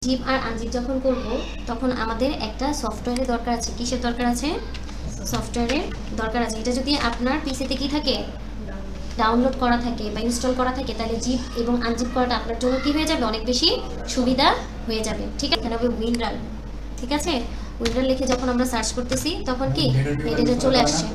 Zip আর unzip যখন করব তখন আমাদের একটা সফটওয়্যারের দরকার আছে। কিসের দরকার আছে? সফটওয়্যারের দরকার আছে। এটা যদি আপনার পিসিতে কি থাকে, ডাউনলোড করা থাকে বা ইনস্টল করা থাকে, তাহলে জিপ এবং আনজিপ করাটা আপনার জন্য কি হয়ে যাবে, অনেক বেশি সুবিধা হয়ে যাবে। ঠিক আছে, এখানে হবে উইনরার। ঠিক আছে, উইনরার লিখে যখন আমরা সার্চ করতেছি তখন কি এটা চলে আসছে।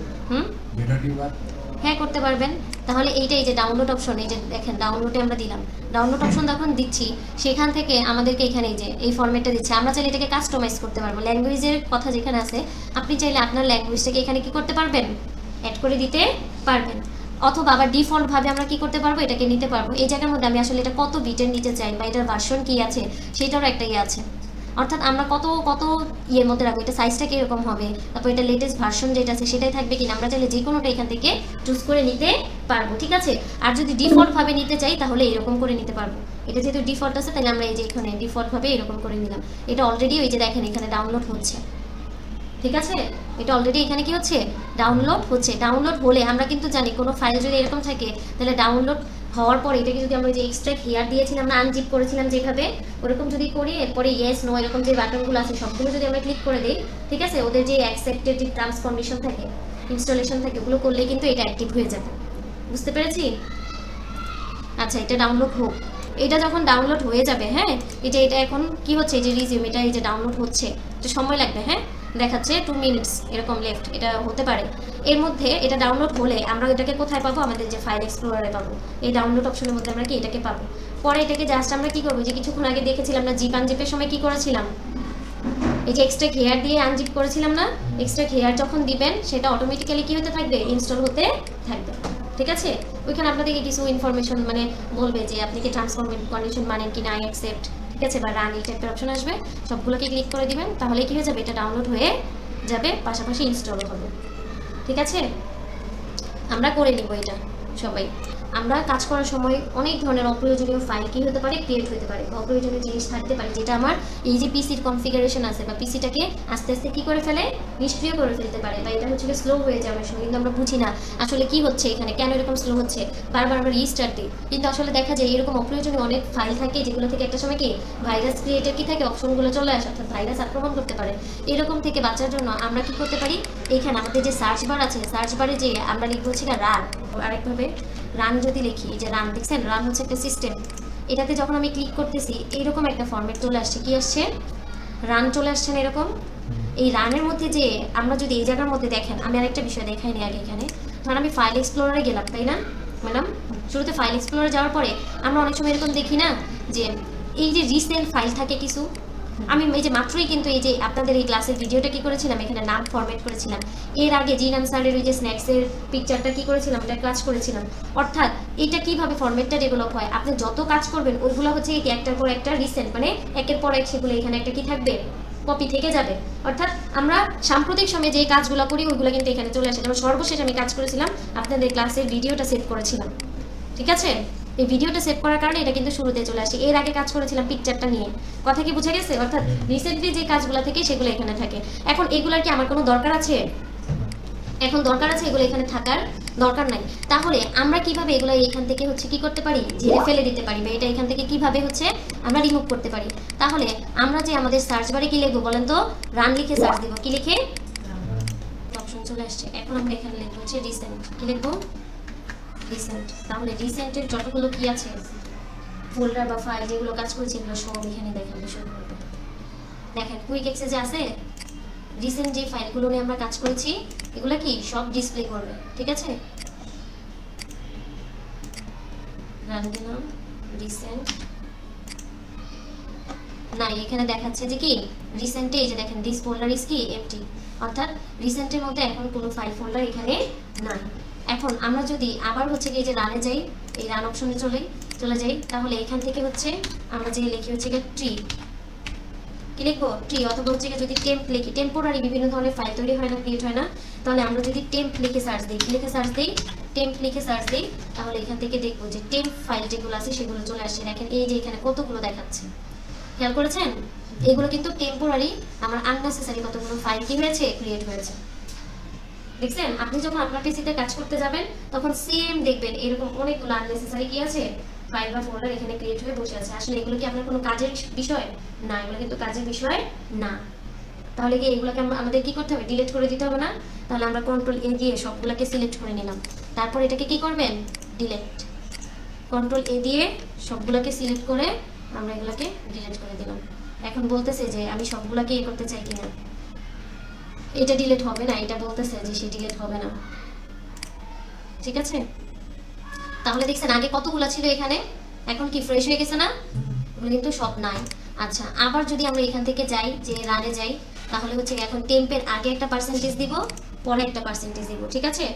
হ্যাঁ, করতে পারবেন। তাহলে এইটা, এই যে ডাউনলোড অপশন, এই যে দেখেন ডাউনলোডে আমরা দিলাম, ডাউনলোড অপশন যখন দিচ্ছি সেখান থেকে আমাদেরকে এখানে এই যে এই ফরম্যাটটা দিচ্ছে। আমরা চাইলে এটাকে কাস্টমাইজ করতে পারবো। ল্যাঙ্গুয়েজের কথা যেখানে আছে, আপনি চাইলে আপনার ল্যাঙ্গুয়েজটাকে এখানে কি করতে পারবেন, অ্যাড করে দিতে পারবেন। অথবা আবার ডিফল্টভাবে আমরা কি করতে পারবো, এটাকে নিতে পারবো। এই জায়গার মধ্যে আমি আসলে এটা কত বিটের নিতে চাই বা এটার ভার্সন কি আছে সেটারও একটা ইয়ে আছে। অর্থাৎ আমরা কত কত ইয়ের মধ্যে রাখবো, এটা সাইজটা কীরকম হবে, তারপর এটা লেটেস্ট ভার্সন যেটা আছে সেটাই থাকবে কিনা, আমরা চাইলে যে কোনোটা এখান থেকে চুজ করে নিতে পারবো। ঠিক আছে, আর যদি ডিফল্টভাবে নিতে চাই তাহলে এরকম করে নিতে পারবো। এটা যেহেতু ডিফল্ট আছে তাহলে আমরা এই যে এখানে ডিফল্টভাবে এরকম করে নিলাম। এটা অলরেডি ওই যে দেখেন এখানে ডাউনলোড হচ্ছে। ঠিক আছে, এটা অলরেডি এখানে কি হচ্ছে, ডাউনলোড হচ্ছে। ডাউনলোড হলে আমরা কিন্তু জানি কোনো ফাইল যদি এরকম থাকে তাহলে ডাউনলোড হওয়ার পরে এটাকে যদি আমরা যে এক্সট্রাক্ট হেয়ার দিয়েছিলাম না, আনজিপ করেছিলাম যেভাবে, ওরকম যদি করি, এরপরে ইয়েস নো এরকম যে বাটনগুলো আছে সবগুলো যদি আমরা ক্লিক করে দিই, ঠিক আছে, ওদের যে অ্যাকসেপ্টেড যে টার্মস কন্ডিশন থাকে, ইনস্টলেশন থাকে, ওগুলো করলে কিন্তু এটা অ্যাক্টিভ হয়ে যাবে। বুঝতে পেরেছি? আচ্ছা, এটা ডাউনলোড হোক। এটা যখন ডাউনলোড হয়ে যাবে, হ্যাঁ, এটা এখন কি হচ্ছে, এই যে রিজিউম, এটা এই যে ডাউনলোড হচ্ছে, এটা সময় লাগবে। হ্যাঁ, দেখাচ্ছে 2 মিনিটস এরকম লেফট, এটা হতে পারে। এর মধ্যে এটা ডাউনলোড হলে আমরা এটাকে কোথায় পাবো, আমাদের যে ফাইল এক্সপ্লোরারে পাবো। এই ডাউনলোড অপশনের মধ্যে আমরা কি এটাকে পাবো। পরে এটাকে জাস্ট আমরা কি করবো, যে কিছুক্ষণ আগে দেখেছিলাম না জিপ আনজিপের সময় কি করেছিলাম, এই যে এক্সট্রা হেয়ার দিয়ে আনজিপ করেছিলাম না, এক্সট্রা হেয়ার যখন দিবেন সেটা অটোমেটিক্যালি কি হতে থাকবে, ইনস্টল হতে থাকবে। ঠিক আছে, ওইখানে আপনাদেরকে কিছু ইনফরমেশন মানে বলবে যে আপনি কি ট্রান্সফর্ম কন্ডিশন মানেন কি না, আই অ্যাকসেপ্ট, ঠিক আছে, বা রান এই টাইপের অপশন আসবে, সবগুলোকে ক্লিক করে দিবেন। তাহলে কি হয়ে যাবে, এটা ডাউনলোড হয়ে যাবে, পাশাপাশি ইনস্টলও হবে। ঠিক আছে, আমরা করে নিব এটা সবাই। আমরা কাজ করার সময় অনেক ধরনের অপ্রয়োজনীয় ফাইল কি হতে পারে, ক্রিয়েট হতে পারে, বা অপ্রয়োজনীয় জিনিস থাকতে পারে, যেটা আমার এই যে পিসির কনফিগারেশন আছে বা পিসিটাকে আস্তে আস্তে কি করে ফেলে, নিষ্ক্রিয় করে ফেলতে পারে, বা এটা হচ্ছে স্লো হয়ে যায় অনেক সময়, কিন্তু আমরা বুঝি না আসলে কি হচ্ছে এখানে, কেন এরকম স্লো হচ্ছে, বারবার আমরা রিস্টার্ট দিই, কিন্তু আসলে দেখা যায় এরকম অপ্রয়োজনীয় অনেক ফাইল থাকে যেগুলো থেকে একটা সময় কি ভাইরাস ক্রিয়েটের কি থাকে, অপশনগুলো চলে আসে, অর্থাৎ ভাইরাস আক্রমণ করতে পারে। এরকম থেকে বাঁচার জন্য আমরা কি করতে পারি, এখানে আমাদের যে সার্চ বার আছে, সার্চ বারে যে আমরা লিখবো হচ্ছে না রান, আরেকভাবে রান যদি লিখি, যে রান দেখছেন, রান হচ্ছে একটা সিস্টেম। এটাতে যখন আমি ক্লিক করতেছি এইরকম একটা ফরম্যাট চলে আসছে, কি আসছে, রান চলে আসছে না এরকম। এই রানের মধ্যে যে আমরা যদি এই জায়গার মধ্যে দেখেন, আমি আরেকটা বিষয় দেখাইনি আগে, এখানে ধরুন আমি ফাইল এক্সপ্লোরারে গেলাম, তাই না ম্যাডাম, শুরুতে ফাইল এক্সপ্লোরারে যাওয়ার পরে আমরা অনেক সময় এরকম দেখি না যে এই যে রিসেন্ট ফাইল থাকে কিছু, আমি এই যে মাত্রই কিন্তু এই যে আপনাদের এই ক্লাসের ভিডিওটা কি করেছিলাম, এখানে নাম ফরম্যাট করেছিলাম। এর আগে জিনান স্যারের ওই যে স্ন্যাক্সের পিকচারটা কি করেছিলাম, এটা কাজ করেছিলাম। অর্থাৎ এটা কিভাবে ফরম্যাটটা ডেভেলপ হয়, আপনি যত কাজ করবেন ওইগুলো হচ্ছে একটার পর একটা রিসেন্ট, মানে একের পর এক সেগুলো এখানে একটা কি থাকবে, কপি থেকে যাবে। অর্থাৎ আমরা সাম্প্রতিক সময়ে যে কাজগুলো করি ওইগুলো কিন্তু এখানে চলে আসে। যেমন সর্বশেষ আমি কাজ করেছিলাম, আপনাদের ক্লাসের ভিডিওটা সেভ করেছিলাম। ঠিক আছে, এই ভিডিওটা সেভ করার কারণে এটা কিন্তু শুরুতে চলে আসে। এর আগে কাজ করেছিলাম পিকচারটা নিয়ে, কথা কি বুঝে গেছে? অর্থাৎ রিসেন্টলি যে কাজগুলো থেকে সেগুলো এখানে থাকে। এখন এগুলার কি আমার কোনো দরকার আছে? এখন দরকার আছে, এগুলো এখানে থাকার দরকার নাই। তাহলে আমরা কিভাবে এগুলো এখান থেকে হচ্ছে কি করতে পারি, ঝেড়ে ফেলে দিতে পারি, বা এটা এখান থেকে কিভাবে হচ্ছে আমরা রিমুভ করতে পারি। তাহলে আমরা যে আমাদের সার্চ বারে কি লিখবো বলেন তো, রান লিখে সার্চ দেবো, কি লিখে, অপশন চলে আসছে। এখন আমরা এখানে লিখবো হচ্ছে রিসেন্ট, কি লিখবো, রিসেন্ট। তাহলে রিসেন্টের যতগুলো কি আছে ফোল্ডার বা ফাইল যেগুলো কাজ করেছি এগুলো সব এখানে দেখানো শুরু করবে। দেখেন কুইক অ্যাক্সেসে আছে রিসেন্ট যে ফাইলগুলো নিয়ে আমরা কাজ করেছি, এগুলো কি সব ডিসপ্লে করবে। ঠিক আছে, রান দিলাম, রিসেন্ট নাই, এখানে দেখাচ্ছে যে কি রিসেন্টে, এই যে দেখেন দিস ফোল্ডার ইজ কি এমটি, অর্থাৎ রিসেন্টের মধ্যে এখন কোনো ফাইল ফোল্ডার এখানে নাই। এখন আমরা যদি আবার হচ্ছে কি এই যে রানে যাই, এই রান অপশনে চলে যাই, তাহলে এখান থেকে হচ্ছে আমরা যে লিখি হচ্ছে কি ট্রি, কি লিখবো, ট্রি, অথবা হচ্ছে যদি টেম্প লিখি, টেম্পোরারি বিভিন্ন ধরনের ফাইল তৈরি হয় না, ক্রিয়েট হয় না, তাহলে আমরা যদি টেম্প লিখে সার্চ দিই, কি লিখে সার্চ দিই, টেম্প লিখে সার্চ দিই, তাহলে এখান থেকে দেখবো যে টেম্প ফাইল যেগুলো আছে সেগুলো চলে আসছে। দেখেন এই যে এখানে কতগুলো দেখাচ্ছে, খেয়াল করেছেন? এগুলো কিন্তু টেম্পোরারি আমার আননেসেসারি কতগুলো ফাইল কি হয়েছে, ক্রিয়েট হয়েছে। দেখছেন, আপনি যখন আপনার পিসিতে কাজ করতে যাবেন তখন সেম দেখবেন এরকম অনেকগুলো আননেসেসারি কি আছে, ফাইল বা ফোল্ডার এখানে ক্রিয়েট হয়ে বসে আছে। আসলে এগুলো কি আপনার কোনো কাজের বিষয় না, এগুলো কিন্তু কাজের বিষয় না। তাহলে কি এগুলোকে আমাদের কি করতে হবে, ডিলিট করে দিতে হবে না? তাহলে আমরা কন্ট্রোল এ দিয়ে সবগুলোকে সিলেক্ট করে নিলাম, তারপর এটাকে কি করবেন, ডিলিট। কন্ট্রোল এ দিয়ে সবগুলোকে সিলেক্ট করে আমরা এগুলোকে ডিলিট করে দিলাম। এখন বলতেছে যে আমি সবগুলোকে এ করতে চাই কিনা, এটা ডিলিট হবে না, এটা বলতেছে যে সে ডিলিট হবে না। ঠিক আছে, তাহলে দেখছেন আগে কতগুলো ছিল এখানে, এখন কি ফ্রেশ হয়ে গেছে না? এগুলো কিন্তু সব নাই। আচ্ছা, আবার যদি আমরা এখান থেকে যাই, যে রানে যাই, তাহলে হচ্ছে এখন টেম্পের আগে একটা পার্সেন্টেজ দিব, পরে একটা পার্সেন্টেজ দিব। ঠিক আছে,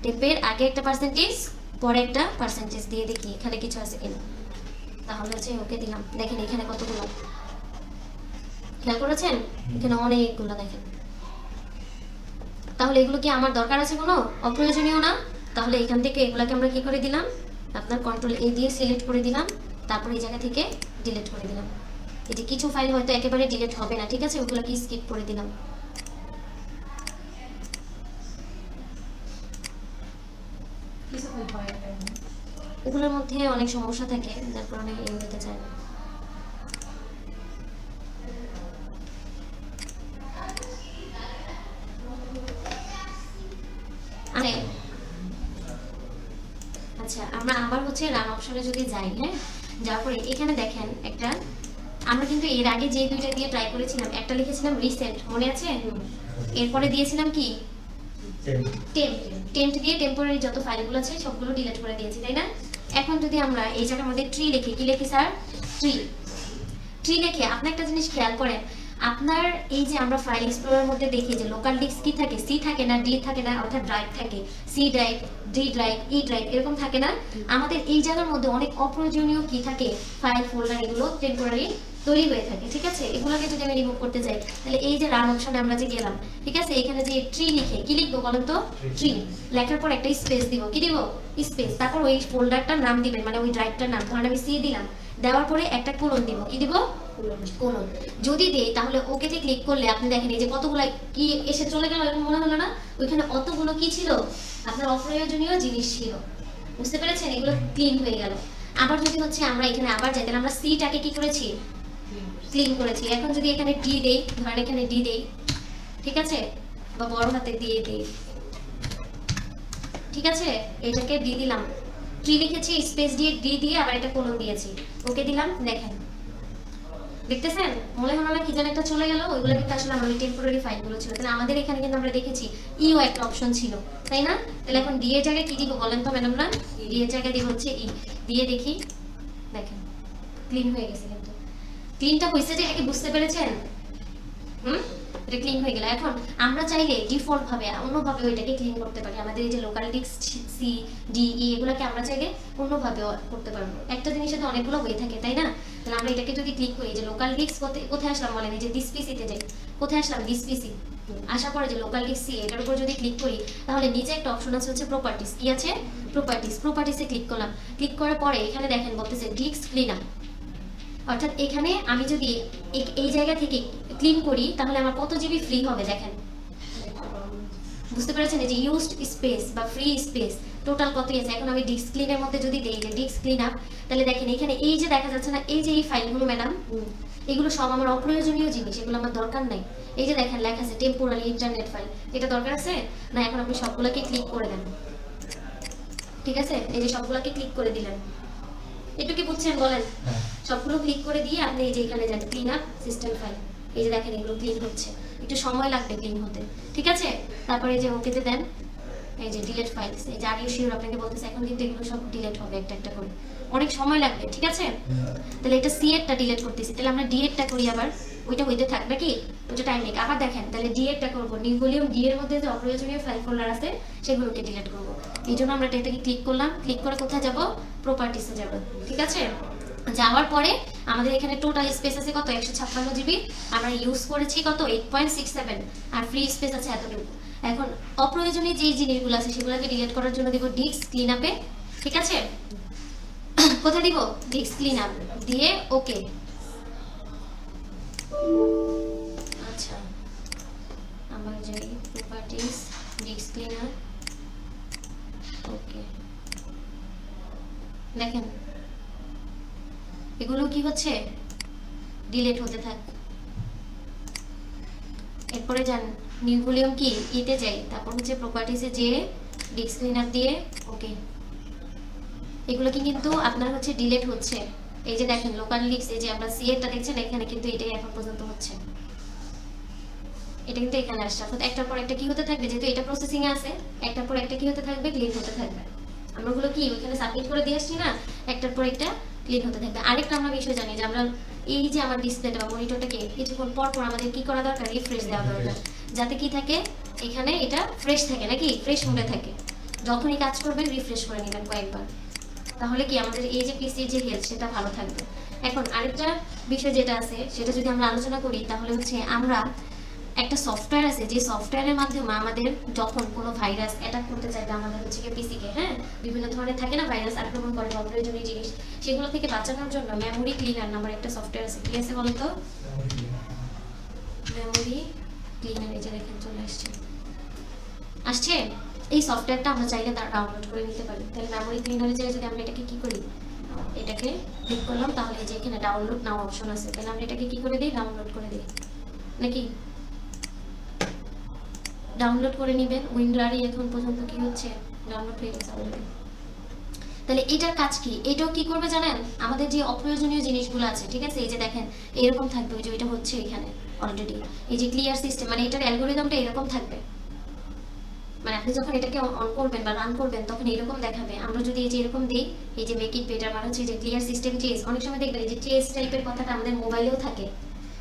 টেম্পের আগে একটা পার্সেন্টেজ, পরে একটা পার্সেন্টেজ দিয়ে দেখি এখানে কিছু আছে কিনা। তাহলে হচ্ছে ওকে দিলাম। দেখেন এখানে কতগুলো, খেয়াল করেছেন? এখানে অনেকগুলো দেখেন। তাহলে এগুলো কি আমার দরকার আছে কোনো? অপ্রয়োজনীয় না। তাহলে এখান থেকে এগুলোকে আমরা কি করে দিলাম, আপনার কন্ট্রোল এ দিয়ে সিলেক্ট করে দিলাম, তারপরে এই জায়গা থেকে ডিলিট করে দিলাম। এই যে কিছু ফাইল হয়তো একেবারে ডিলিট হবে না, ঠিক আছে, ওগুলোকে স্কিপ করে দিলাম। এগুলোর মধ্যে অনেক সমস্যা থাকে, যার কারণে এগোতে চায় না। আচ্ছা, আমরা আবার হচ্ছে রান অপশনে যদি যাই, হ্যাঁ, যাওয়ার পরে এখানে দেখেন একটা, আমরা কিন্তু এর আগে যে দুইটা দিয়ে ট্রাই করেছিলাম, একটা লিখেছিলাম রিসেন্ট, মনে আছে? এরপরে দিয়েছিলাম কি, টেম্প দিয়ে টেম্পোরারি যত ফাইলগুলো আছে সবগুলো ডিলিট করে দিয়েছি, তাই না? এখন যদি আমরা এই জায়গার মধ্যে ট্রি লিখি, কি লিখি স্যার, ট্রি লিখে আপনি একটা জিনিস খেয়াল করেন, আপনার এই যে আমরা ফাইল এক্সপ্লোরার মধ্যে দেখি যে লোকাল ডিস্ক কি থাকে, সি থাকে না, ডি থাকে না, অর্থাৎ ড্রাইভ থাকে, C drive, D drive, E drive, এরকম থাকে না? আমাদের এই জায়গার মধ্যে অনেক অপ্রয়োজনীয় কি থাকে, ফাইল ফোল্ডার, এগুলো টেম্পোরারি তৈরি হয়ে থাকে। ঠিক আছে, এগুলোকে যদি আমি রিমুভ করতে চাই, তাহলে এই যে রান অপশনে আমরা যে গেলাম, ঠিক আছে, এখানে যে ট্রি লিখে কি লিখবো বলেন তো, ট্রি লেখার পর একটা স্পেস দিব, কি দিব, স্পেস, তারপর ওই ফোল্ডারটার নাম দিবেন, মানে ওই ড্রাইভটার নাম, ধরেন আমি সি দিলাম, দেওয়ার পরে একটা কোলন দিব, কি দিব, কোলন। যদি দেই তাহলে ওকেতে ক্লিক করলে আপনি দেখেন এই যে কতগুলো কি এসে চলে গেল, এরকম মনে হলো না? ওইখানে অতগুলো কি ছিল, আপনার অপ্রয়োজনীয় জিনিস ছিল, বুঝতে পেরেছেন? এগুলো ক্লিন হয়ে গেল। আবার যদি হচ্ছে আমরা এখানে আবার যাই, তাহলে আমরা সিটাকে কি করেছি, ক্লিন করেছি। এখন যদি এখানে ডি দেই, ধরেন এখানে ডি দেই, ঠিক আছে, বা বড় হাতে দিয়ে দেই, ঠিক আছে, এটাকে ডি দিলাম, ট্রি লিখেছি, স্পেস দিয়ে ডি দিয়ে আবার একটা কোলন দিয়েছি, ওকে দিলাম। দেখেন, দেখতেছেন মনে হলো না কি যেন একটা চলে গেল? ওইগুলো কিন্তু আসলে আমাদের টেম্পোরারি ফাইলগুলো ছিল। তাহলে আমাদের এখানে কিন্তু আমরা দেখেছি ইও একটা অপশন ছিল, তাই না? তাহলে এখন ডি এর জায়গায় কি দিব বলেন তো ম্যাডামরা? ডি এর জায়গায় দিব হচ্ছে ই, দিয়ে দেখি, দেখেন ক্লিন হয়ে গেছে। কিন্তু ক্লিনটা হয়েছে যে, এটা কি বুঝতে পেরেছেন? এটা ক্লিন হয়ে গেল। এখন আমরা চাইলে ডিফল্ট ভাবে অন্যভাবে ওইটাকে ক্লিন করতে পারি। আমাদের এই যে local disk C D E এগুলোকে আমরা চাইলে অন্যভাবে করতে পারবো। একটা জিনিসের তো অনেকগুলো হয়ে থাকে, তাই না? তাহলে আমরা এটাকে যদি ক্লিক করি, যে লোকাল ডিস্ক কোথায় আসলাম বলেন, এই যে দিস পিসিতে যাই, কোথায় আসলাম, দিস পিসি, আসার পরে যে লোকাল ডিস্ক সি, এটার উপর যদি ক্লিক করি, তাহলে নিচে একটা অপশন আছে হচ্ছে প্রপার্টিস, কি আছে, প্রপার্টিসে ক্লিক করলাম। ক্লিক করার পরে এখানে দেখেন বলতেছে ডিস্ক ক্লিন আপ, অর্থাৎ এখানে আমি যদি এই জায়গা থেকে ক্লিন করি তাহলে আমার কত জিবি ফ্রি হবে দেখেন, বুঝতে পেরেছেন? এই যে ইউজড স্পেস বা ফ্রি স্পেস টোটাল কতই আছে। এখন আমি ডিস্ক ক্লিনের মধ্যে যদি দেই যে ডিস্ক ক্লিন আপ, তাহলে দেখেন এখানে এই যে দেখা যাচ্ছে না, এই যে এই ফাইলগুলো ম্যাডাম, এগুলো সব আমার অপ্রয়োজনীয় জিনিস, এগুলো আমার দরকার নাই। এই যে দেখেন লেখা আছে টেম্পোরারি ইন্টারনেট ফাইল, এটা দরকার আছে না? এখন আপনি সবগুলোকে ক্লিক করে দেন, ঠিক আছে, এই যে সবগুলোকে ক্লিক করে দিলেন, একটু কি বুঝছেন বলেন? সবগুলো ক্লিক করে দিয়ে আপনি এই যে এখানে যান ক্লিন আপ সিস্টেম ফাইল, এই যে দেখেন এগুলো ক্লিন হচ্ছে, একটু সময় লাগবে ক্লিন হতে, ঠিক আছে? তারপরে এই যে ওকেতে দেন, এই যে ডিলিট ফাইলস, এই যে আর ইউ শিওর আপনাকে বলতেছে এখন কিন্তু এগুলো সব ডিলিট হবে একটা একটা করে, অনেক সময় লাগবে, ঠিক আছে? তাহলে এটা সি এরটা ডিলিট করতেছি, তাহলে আমরা ডি এরটা করি, আবার ওইটা হইতে থাক নাকি, ওইটা টাইম নেই। আবার দেখেন তাহলে ডি এরটা করবো, নিউ ভলিউম ডি এর মধ্যে যে অপ্রয়োজনীয় ফাইল ফোল্ডার আছে সেগুলোকে ডিলিট করবো। এই জন্য আমরা এটাকে ক্লিক করলাম, ক্লিক করে কোথায় যাব, প্রপার্টিসে যাব, ঠিক আছে? যাওয়ার পরে আমাদের এখানে টোটাল স্পেস আছে কত, 156 জিবি, আমরা ইউজ করেছি কত, 8.67, আর ফ্রি স্পেস আছে এতটুকু। এখন অপ্রয়োজনীয় যে জিনিসগুলো আছে সেগুলোকে ডিলিট করার জন্য দিব ডিস্ক ক্লিন আপে, ঠিক আছে? কোথায় দিব, ডিস্ক ক্লিন আপ দিয়ে ওকে। আচ্ছা, আমার যে প্রপার্টিস ডিস্ক ক্লিন আপ, ওকে, দেখেন হচ্ছে ডিলিট হতে থাক। এরপরে যান নিউ ভলিউম কি ইতে যাই, তারপর হচ্ছে প্রপার্টিসে যে ডিস্ক ক্লিনার দিয়ে ওকে। এগুলো কি কিন্তু আপনার হচ্ছে ডিলিট হচ্ছে। এই যে দেখেন লোকাল লিস্ট, এই যে আমরা সিএটা দেখছেন এখানে কিন্তু এটাই এখন পর্যন্ত হচ্ছে, এটা কিন্তু এখানে আসছে। অর্থাৎ একটার পর একটা কি হতে থাকবে, যেহেতু এটা প্রসেসিং এ আছে, একটার পর একটা কি হতে থাকবে, ক্লিন হতে থাকবে। আমরা ওগুলো কি ওইখানে সাবমিট করে দিয়ে আসছি না, একটার পর একটা ক্লিন হতে থাকবে। আরেকটা আমরা বিষয় জানি যে আমরা এই যে আমার ডিসপ্লেটা বা মনিটরটাকে কিছুক্ষণ পর পর আমাদের কি করা দরকার, রিফ্রেশ দেওয়া দরকার, যাতে কি থাকে এখানে এটা ফ্রেশ থাকে, নাকি ফ্রেশ মোডে থাকে। যখনই কাজ করবেন রিফ্রেশ করে নেবেন কয়েকবার, তাহলে কি আমাদের এই যে পিসির যে হেলথ সেটা ভালো থাকবে। এখন আরেকটা বিষয় যেটা আছে সেটা যদি আমরা আলোচনা করি, তাহলে হচ্ছে আমরা একটা সফটওয়্যার আছে, যে সফটওয়্যারের মাধ্যমে আমাদের যখন কোনো ভাইরাস অ্যাটাক করতে চাইবে আমাদের হচ্ছে কি পিসিকে, হ্যাঁ বিভিন্ন ধরনের থাকে না ভাইরাস আক্রমণ করে অপ্রয়োজনীয় জিনিস, সেগুলো থেকে বাঁচানোর জন্য মেমোরি ক্লিনার নামের একটা সফটওয়্যার আছে। কি আছে বলতো? Memory cleaner. এই যে দেখেন চলে আসছে। এই সফটওয়্যারটা আমরা চাইলে ডাউনলোড করে নিতে পারি। তাহলে মেমোরি ক্লিনারে যাই যদি আমরা এটাকে কি করি, এটাকে ক্লিক করলাম, তাহলে এই যে এখানে ডাউনলোড নাও অপশন আছে, তাহলে আমরা এটাকে কি করে দিই, ডাউনলোড করে দিই, নাকি ডাউনলোড করে নেবেন। উইন্ডারই এখন পর্যন্ত কি হচ্ছে, ডাউনলোড হয়ে গেছে অলরেডি। তাহলে এটার কাজ কি, এটাও কি করবে জানেন, আমাদের যে অপ্রয়োজনীয় জিনিসগুলো আছে, ঠিক আছে, এই যে দেখেন এরকম থাকবে, ওই যে এটা হচ্ছে এখানে অলরেডি, এই যে ক্লিয়ার সিস্টেম, মানে এটার অ্যালগোরিদমটা এরকম থাকবে, মানে আপনি যখন এটাকে অন করবেন বা রান করবেন তখন এরকম দেখাবে। আমরা যদি এই যে এরকম দিই, এই যে মেক ইট বেটার মানে হচ্ছে যে ক্লিয়ার সিস্টেম চেজ, অনেক সময় দেখবেন এই যে চেজ টাইপের কথাটা আমাদের মোবাইলেও থাকে,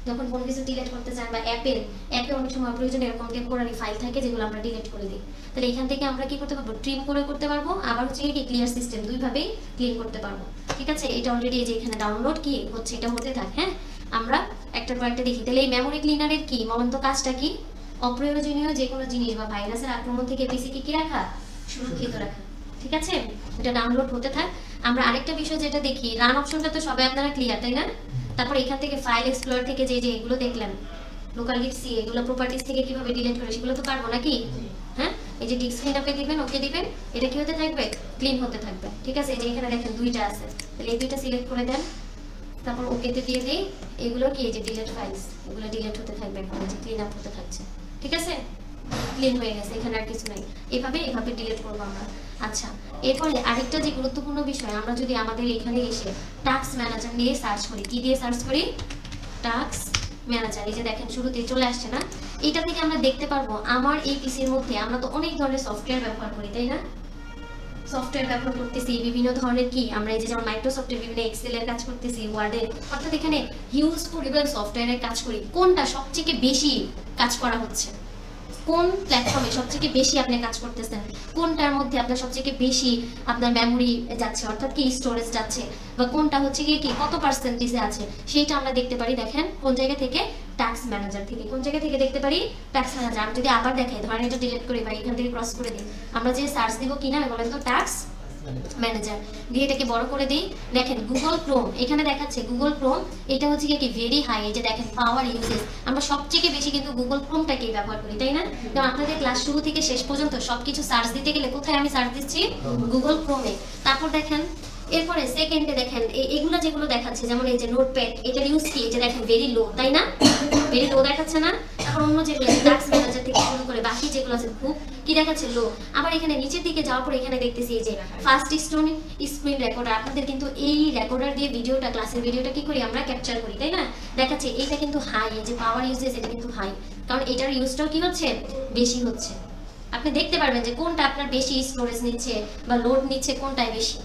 যখন কোনো কিছু ডিলিট করতে চান বা অ্যাপে অনেক সময় প্রয়োজনে এরকম টেম্পোরারি ফাইল থাকে যেগুলো আমরা ডিলিট করে দিই। তাহলে এখান থেকে আমরা কি করতে পারবো, ট্রিম করে করতে পারবো, আবার হচ্ছে কি ক্লিয়ার সিস্টেম, দুইভাবেই ক্লিন করতে পারবো। ঠিক আছে, এটা অলরেডি এই যে এখানে ডাউনলোড কি হচ্ছে, এটা হতে থাক। হ্যাঁ, আমরা একটার পর একটা দেখি। তাহলে এই মেমোরি ক্লিনারের কি মূলত কাজটা কি, অপ্রয়োজনীয় যে কোনো জিনিস বা ভাইরাসের আক্রমণ থেকে পিসিকে কি রাখা, সুরক্ষিত রাখা। ঠিক আছে, এটা ডাউনলোড হতে থাক। আমরা আরেকটা বিষয় যেটা দেখি, রান অপশনটা তো সবাই আপনারা ক্লিয়ার, তাই না? তারপর এখান থেকে ফাইল এক্সপ্লোর থেকে যে যে এগুলো দেখলেন লোকাল ডিস্ক সি, এগুলো প্রপার্টিস থেকে কিভাবে ডিলিট করে সেগুলো তো পারবো নাকি। হ্যাঁ, এই যে ডিস্ক ক্লিন আপে দিবেন, ওকে দিবেন, এটা কি হতে থাকবে, ক্লিন হতে থাকবে। ঠিক আছে, এই যে এখানে দেখেন দুইটা আছে, তাহলে এই দুইটা সিলেক্ট করে দেন, তারপর ওকেতে দিয়ে দিই। এগুলো কি এই যে ডিলিট ফাইলস, এগুলো ডিলিট হতে থাকবে, এখন এই যে ক্লিন আপ হতে থাকছে। ঠিক আছে, ক্লিন হয়ে গেছে, এখানে আর কিছু নাই। এভাবে ডিলিট করবো আমরা। আচ্ছা, এরপরে আরেকটা যে গুরুত্বপূর্ণ বিষয়, আমরা যদি আমাদের এখানে এসে টাস্ক ম্যানেজার নিয়ে সার্চ করি, কি দিয়ে সার্চ করি, টাস্ক ম্যানেজার, এই যে দেখেন শুরুতেই চলে আসছে না, এটা থেকে আমরা দেখতে পারবো আমার এই পিসির মধ্যে আমরা তো অনেক ধরনের সফটওয়্যার ব্যবহার করি, তাই না? সফটওয়্যার ব্যবহার করতেছি বিভিন্ন ধরনের, কি আমরা এই যে যেমন মাইক্রোসফটের বিভিন্ন এক্সেলের কাজ করতেছি, ওয়ার্ডের, অর্থাৎ এখানে হিউজ পরিমাণ সফটওয়্যারের কাজ করি। কোনটা সবথেকে বেশি কাজ করা হচ্ছে, কোন প্ল্যাটফর্মে সবথেকে বেশি আপনি কাজ করতেছেন, কোনটার মধ্যে আপনার সবথেকে বেশি আপনার মেমোরি যাচ্ছে, অর্থাৎ কি স্টোরেজ যাচ্ছে, বা কোনটা হচ্ছে গিয়ে কি কত পার্সেন্টেজে আছে, সেইটা আমরা দেখতে পারি। দেখেন কোন জায়গা থেকে, টাস্ক ম্যানেজার থেকে। কোন জায়গা থেকে দেখতে পারি, টাস্ক ম্যানেজার। আমি যদি আবার দেখাই, ধরেন এটা ডিলিট করি বা এখান থেকে ক্রস করে দিই, আমরা যে সার্চ দিব কিনা বলেন তো, টাস্ক ম্যানেজার দিয়ে এটাকে বড় করে দিই। দেখেন গুগল ক্রোম এখানে দেখাচ্ছে, গুগল ক্রোম এটা হচ্ছে কি ভেরি হাই, এই যে দেখেন পাওয়ার ইউজেস, আমরা সবথেকে বেশি কিন্তু গুগল ক্রোমটাকেই ব্যবহার করি, তাই না? কারণ আপনাদের ক্লাস শুরু থেকে শেষ পর্যন্ত সবকিছু সার্চ দিতে গেলে কোথায় আমি সার্চ দিচ্ছি, গুগল ক্রোমে। তারপর দেখেন এরপরে সেকেন্ডে দেখেন এগুলো যেগুলো দেখাচ্ছে, যেমন এই যে নোটপ্যাড, এটার ইউজ কি, এই যে দেখেন ভেরি লো, তাই না? ভেরি লো দেখাচ্ছে না? এখন অন্য যেগুলো টাস্ক ম্যানেজার থেকে শুরু করে বাকি যেগুলো আছে খুব কি দেখাচ্ছে, লো। আবার এখানে নিচের দিকে যাওয়ার পর এখানে দেখতেছি এই যে ফার্স্ট স্ক্রিন রেকর্ডার, আপনাদের কিন্তু এই রেকর্ডার দিয়ে ভিডিওটা, ক্লাসের ভিডিওটা কি করি আমরা, ক্যাপচার করি, তাই না? দেখাচ্ছে এটা কিন্তু হাই, এই যে পাওয়ার ইউজেস এটা কিন্তু হাই, কারণ এটার ইউজটাও কি হচ্ছে, বেশি হচ্ছে। আপনি দেখতে পারবেন যে কোনটা আপনার বেশি স্টোরেজ নিচ্ছে বা লোড নিচ্ছে, কোনটাই বেশি।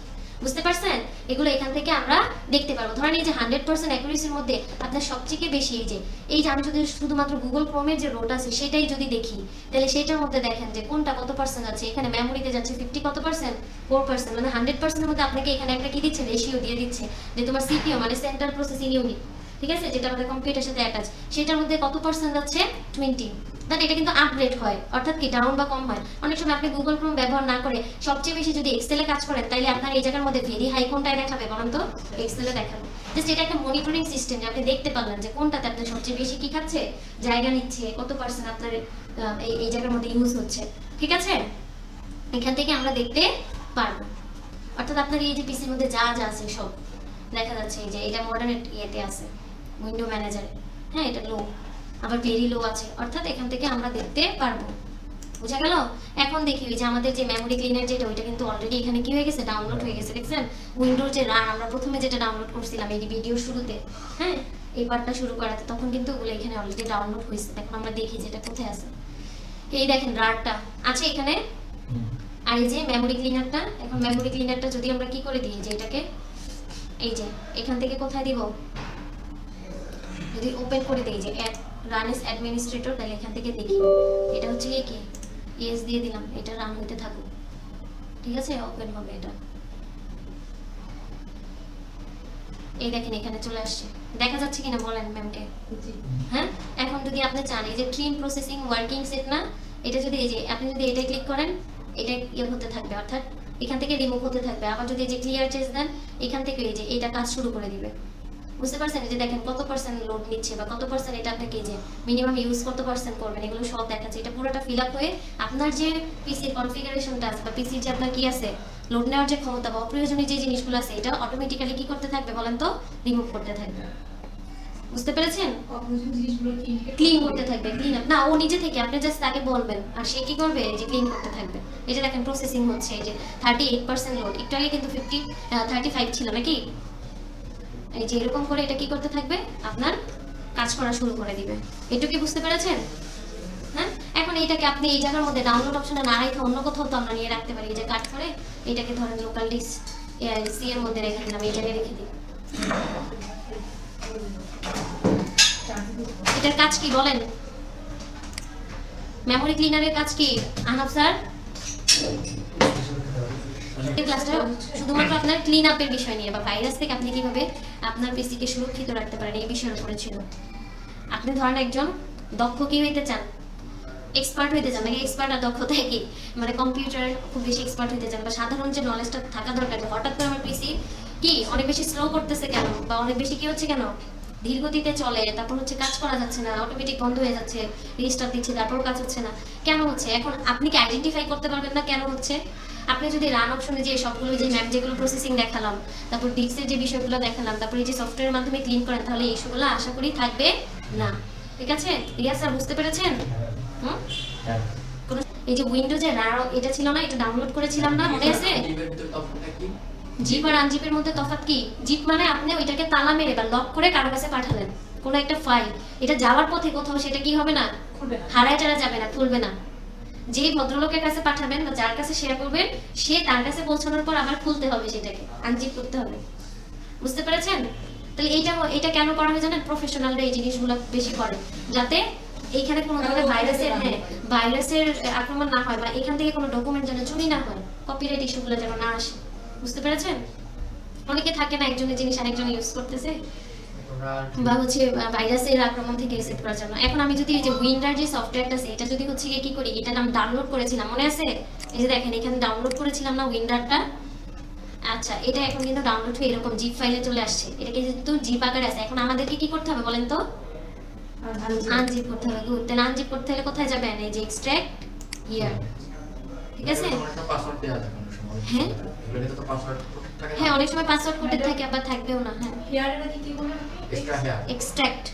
বুঝতে পারছেন? এগুলো এখান থেকে আমরা দেখতে পারবো। ধরেন এই যে 100% অ্যাকুরেসির মধ্যে আপনার সবথেকে বেশি এই যে আমি যদি শুধুমাত্র গুগল ক্রোমের যে রোট আছে সেটাই যদি দেখি, তাহলে সেটার মধ্যে দেখেন যে কোনটা কত পার্সেন্ট আছে। এখানে মেমোরিতে যাচ্ছে 50 কত পার্সেন্ট, 4%, মানে 100% এর মধ্যে আপনাকে এখানে একটা কি দিচ্ছে, রেশিও দিয়ে দিচ্ছে যে তোমার সিপিইউ মানে সেন্ট্রাল প্রসেসিং ইউনিট, ঠিক আছে, যেটা আমাদের কম্পিউটারের সাথে অ্যাটাচ, সেটার মধ্যে কত পার্সেন্ট যাচ্ছে, 20। বাট এটা কিন্তু আপগ্রেড হয়, অর্থাৎ কি ডাউন বা কম হয়। অনেক সময় আপনি গুগল ক্রোম ব্যবহার না করে সবচেয়ে বেশি যদি এক্সেলে কাজ করেন, তাহলে আপনার এই জায়গার মধ্যে ভেরি হাই কোনটায় দেখাবে বলেন তো, এক্সেলে দেখাবে। জাস্ট এটা একটা মনিটরিং সিস্টেম, যে আপনি দেখতে পারলেন যে কোনটাতে আপনার সবচেয়ে বেশি কি খাচ্ছে, জায়গা নিচ্ছে, কত পার্সেন্ট আপনার এই জায়গার মধ্যে ইউজ হচ্ছে। ঠিক আছে, এখান থেকে আমরা দেখতে পারবো। অর্থাৎ আপনার এই যে পিসির মধ্যে যা যা আছে সব, দেখা যাচ্ছে এই যে এটা মডার্ন ইয়েতে আছে উইন্ডো ম্যানেজারে। হ্যাঁ, এটা লো, আবার ভেরি লো আছে, অর্থাৎ এখান থেকে আমরা দেখতে পারবো। বুঝা গেল? এখন দেখি ওই যে আমাদের যে মেমোরি ক্লিনার যেটা, ওইটা কিন্তু অলরেডি এখানে কি হয়ে গেছে, ডাউনলোড হয়ে গেছে। দেখছেন উইন্ডোর যে রান আমরা প্রথমে যেটা ডাউনলোড করছিলাম এই ভিডিও শুরুতে, হ্যাঁ এই পার্টটা শুরু করাতে, তখন কিন্তু ওগুলো এখানে অলরেডি ডাউনলোড হয়েছে। এখন আমরা দেখি যেটা কোথায় আছে। এই দেখেন রারটা আছে এখানে, আর এই যে মেমোরি ক্লিনারটা। এখন মেমোরি ক্লিনারটা যদি আমরা কি করে দিই, যে এটাকে এই যে এখান থেকে কোথায় দিব, যদি ওপেন করে দেই যে রান এস অ্যাডমিনিস্ট্রেটর, তাহলে এখান থেকে দেখি এটা হচ্ছে কি ইয়েস দিয়ে দিলাম, এটা রান হতে থাকুক। ঠিক আছে, ওপেন হবে এটা। এই দেখেন এখানে চলে আসছে, দেখা যাচ্ছে কিনা বলেন ম্যামকে? হ্যাঁ, এখন যদি আপনি চান এই যে ট্রিম প্রসেসিং ওয়ার্কিং সেট না, এটা যদি এই যে আপনি যদি এটা ক্লিক করেন, এটা ইয়ে হতে থাকবে, অর্থাৎ এখান থেকে রিমুভ হতে থাকবে। আবার যদি এই যে ক্লিয়ার চেঞ্জ দেন, এখান থেকে এই যে এটা কাজ শুরু করে দিবে। বুঝতে পারছেন? এই যে দেখেন কত পার্সেন্ট লোড নিচ্ছে বা কত পার্সেন্ট এটা আপনাকে যে মিনিমাম ইউজ কত পার্সেন্ট করবেন, এগুলো সব দেখাচ্ছে। এটা পুরোটা ফিল আপ হয়ে আপনার যে পিসির কনফিগারেশনটা আছে বা পিসির যে আপনার কি আছে লোড নেওয়ার যে ক্ষমতা বা অপ্রয়োজনীয় যে জিনিসগুলো আছে, এটা অটোমেটিক্যালি কি করতে থাকবে বলেন তো, রিমুভ করতে থাকবে। বুঝতে পেরেছেন? ক্লিন করতে থাকবে, ক্লিন আপ না, ও নিজে থেকে আপনি জাস্ট তাকে বলবেন আর সে কি করবে, যে ক্লিন করতে থাকবে। এই যে দেখেন প্রসেসিং হচ্ছে, এই যে 38% লোড, একটু আগে কিন্তু 35 ছিল নাকি। এই যে এরকম করে এটা কি করতে থাকবে, আপনার কাজ করা শুরু করে দিবে। এটুকু বুঝতে পেরেছেন? হ্যাঁ, এখন এইটাকে আপনি এই জায়গার মধ্যে ডাউনলোড অপশনে না রেখে অন্য কোথাও তো আমরা নিয়ে রাখতে পারি। এই যে কাট করে এটাকে ধরেন লোকাল ডিস্ক সি এর মধ্যে রেখে দিলাম, এই জায়গায় রেখে দিই। এটার কাজ কি বলেন? মেমোরি ক্লিনারের কাজ কি আহনাফ স্যার? এই ক্লাসটা শুধুমাত্র আপনার ক্লিন আপের বিষয় নিয়ে বা ভাইরাস থেকে আপনি কিভাবে আপনার পিসিকে সুরক্ষিত রাখতে পারেন এই বিষয়ের উপরে ছিল। আপনি ধরেন একজন দক্ষ কি হইতে চান, এক্সপার্ট হইতে চান, নাকি এক্সপার্ট আর দক্ষতা কি, মানে কম্পিউটারে খুব বেশি এক্সপার্ট হইতে চান, বা সাধারণ যে নলেজটা থাকা দরকার, হঠাৎ করে আমার পিসি কি অনেক বেশি স্লো করতেছে কেন, বা অনেক বেশি কি হচ্ছে কেন, ধীর গতিতে চলে, তারপর হচ্ছে কাজ করা যাচ্ছে না, অটোমেটিক বন্ধ হয়ে যাচ্ছে, রিস্টার্ট দিচ্ছে তারপর কাজ হচ্ছে না, কেন হচ্ছে? এখন আপনি কি আইডেন্টিফাই করতে পারবেন না কেন হচ্ছে? আপনি যদি রান অপশনে যে সবগুলো যে ম্যাপ যেগুলো প্রসেসিং দেখালাম, তারপর ডিস্কের যে বিষয়গুলো দেখালাম, তারপর এই যে সফটওয়্যারের মাধ্যমে ক্লিন করেন, তাহলে এইসবগুলো আশা করি থাকবে না। ঠিক আছে রিয়া স্যার, বুঝতে পেরেছেন? এই যে উইন্ডোজে রান এটা ছিল না, এটা ডাউনলোড করেছিলাম না, মনে আছে? জিপ আর আনজিপের মধ্যে তফাৎ কি? জিপ মানে আপনি ওইটাকে তালা মেরে বা লক করে কারো কাছে পাঠালেন কোনো একটা ফাইল, এটা যাওয়ার পথে কোথাও সেটা কি হবে না, হারায় টারা যাবে না, খুলবে না। যে ভদ্রলোকের কাছে পাঠাবেন বা যার কাছে শেয়ার করবেন, সে তার কাছে পৌঁছানোর পর আবার খুলতে হবে, সেটাকে আনজিপ করতে হবে। বুঝতে পেরেছেন? তাহলে এটা কেন করা হয় জানেন? প্রফেশনালরা এই জিনিসগুলো বেশি করে, যাতে এইখানে কোনো ধরনের ভাইরাসের আক্রমণ না হয়, বা এখান থেকে কোনো ডকুমেন্ট যেন চুরি না হয়, কপিরাইট ইস্যুগুলো যেন না আসে। বুঝতে পেরেছেন? অনেকে থাকে না, একজনের জিনিস আরেকজন ইউজ করতেছে, বা হচ্ছে ভাইরাসের আক্রমণ থেকে রিসেট করার জন্য। এখন আমি যদি এই যে উইন্ডার যে সফটওয়্যারটা আছে, এটা যদি হচ্ছে কি করি, এটা আমি ডাউনলোড করেছিলাম, মনে আছে? এই যে দেখেন এখানে ডাউনলোড করেছিলাম না উইন্ডারটা। আচ্ছা, এটা এখন কিন্তু ডাউনলোড হয়ে এরকম জিপ ফাইলে চলে আসছে, এটাকে যেহেতু জিপ আকারে আছে, এখন আমাদেরকে কি করতে হবে বলেন তো? আনজিপ করতে হবে। গুড, তাহলে আনজিপ করতে হলে কোথায় যাবেন? এই যে এক্সট্রাক্ট হিয়ার। ঠিক আছে? হ্যাঁ হ্যাঁ, অনেক সময় পাসওয়ার্ড কোডে থাকে, আবার থাকবেও না। হ্যাঁ, এক্সট্রাক্ট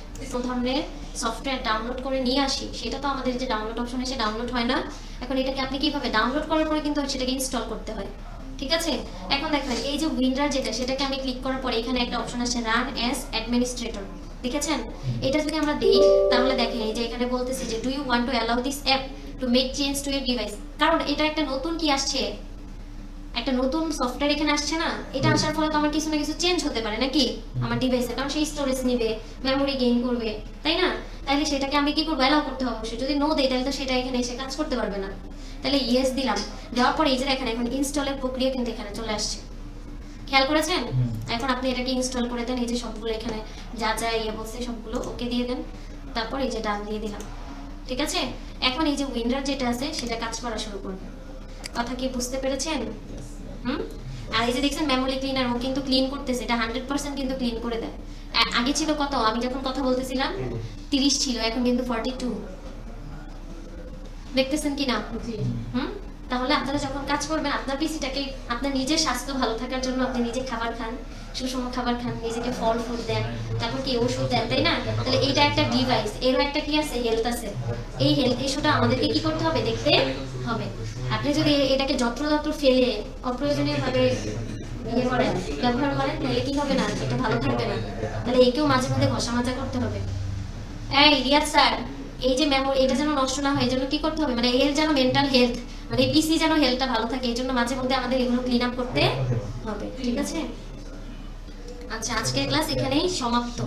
ধরনের সফটওয়্যার ডাউনলোড করে নিয়ে আসি, সেটা তো আমাদের যে ডাউনলোড অপশন এসে ডাউনলোড হয় না। এখন এটাকে আপনি কিভাবে ডাউনলোড করার পরে কিন্তু সেটাকে ইনস্টল করতে হয়। ঠিক আছে, এখন দেখেন এই যে উইন্ডার যেটা, সেটাকে আমি ক্লিক করার পরে এখানে একটা অপশন আছে রান অ্যাজ অ্যাডমিনিস্ট্রেটর, দেখেছেন? এটা যদি আমরা দেই, তাহলে দেখেন এই যে এখানে বলতেছে যে do you want to allow this app to make change to your device. কারণ এটা একটা নতুন কি আসছে, একটা নতুন সফটওয়্যার এখানে আসছে না, এটা আসার ফলে তো আমার কিছু না কিছু চেঞ্জ হতে পারে নাকি আমার ডিভাইসে, কারণ সেই স্টোরেজ নেবে, মেমোরি গেইন করবে, তাই না? তাহলে সেটাকে আমি কি করবো, অ্যালাউ করতে হবে অবশ্যই। যদি নো দেই, তাহলে তো সেটা এখানে এসে কাজ করতে পারবে না। তাহলে ইয়েস দিলাম, দেওয়ার পরে এই যে দেখেন এখন ইনস্টলের প্রক্রিয়া কিন্তু এখানে চলে আসছে, খেয়াল করেছেন? এখন আপনি এটাকে ইনস্টল করে দেন, এই যে সবগুলো এখানে যা যা ইয়ে বলছে সবগুলো ওকে দিয়ে দেন, তারপর এই যে ডান দিয়ে দিলাম। ঠিক আছে, এখন এই যে উইন্ডার যেটা আছে সেটা কাজ করা শুরু করবে। কথা কি বুঝতে পেরেছেন? আর এই যে দেখছেন মেমোরি ক্লিনার, ও কিন্তু ক্লিন করতেছে, এটা 100% কিন্তু ক্লিন করে দেয়। আগে ছিল কত, আমি যখন কথা বলতেছিলাম 30 ছিল, এখন কিন্তু 42। দেখতেছেন কি না? তাহলে আপনারা যখন কাজ করবেন, আপনার পিসিটাকে আপনার নিজের স্বাস্থ্য ভালো থাকার জন্য আপনি নিজে খাবার খান, সুষম খাবার খান, নিজেকে ফল ফুড দেন, তারপর কি ওষুধ দেন, তাই না? তাহলে এইটা একটা ডিভাইস, এরও একটা কি আছে, হেলথ আছে। এই হেলথ ইস্যুটা আমাদেরকে কি করতে হবে, দেখতে হবে। আপনি যদি এটাকে যত্রতত্র ফেলে অপ্রয়োজনীয়ভাবে ইয়ে করেন, ব্যবহার করেন, তাহলে কি হবে না, এটা ভালো থাকবে না। তাহলে একেও মাঝে মাঝে ঘষা মাজা করতে হবে। এই রিয়াদ স্যার, এই যে মেমোরি এটা যেন নষ্ট না হয়, এই জন্য কি করতে হবে, মানে এর যেন মেন্টাল হেলথ, মানে পিসি যেন হেলথটা ভালো থাকে, এই জন্য মাঝে মধ্যে আমাদের এগুলো ক্লিন আপ করতে হবে, ঠিক আছে? আচ্ছা, আজকের ক্লাস এখানেই সমাপ্ত।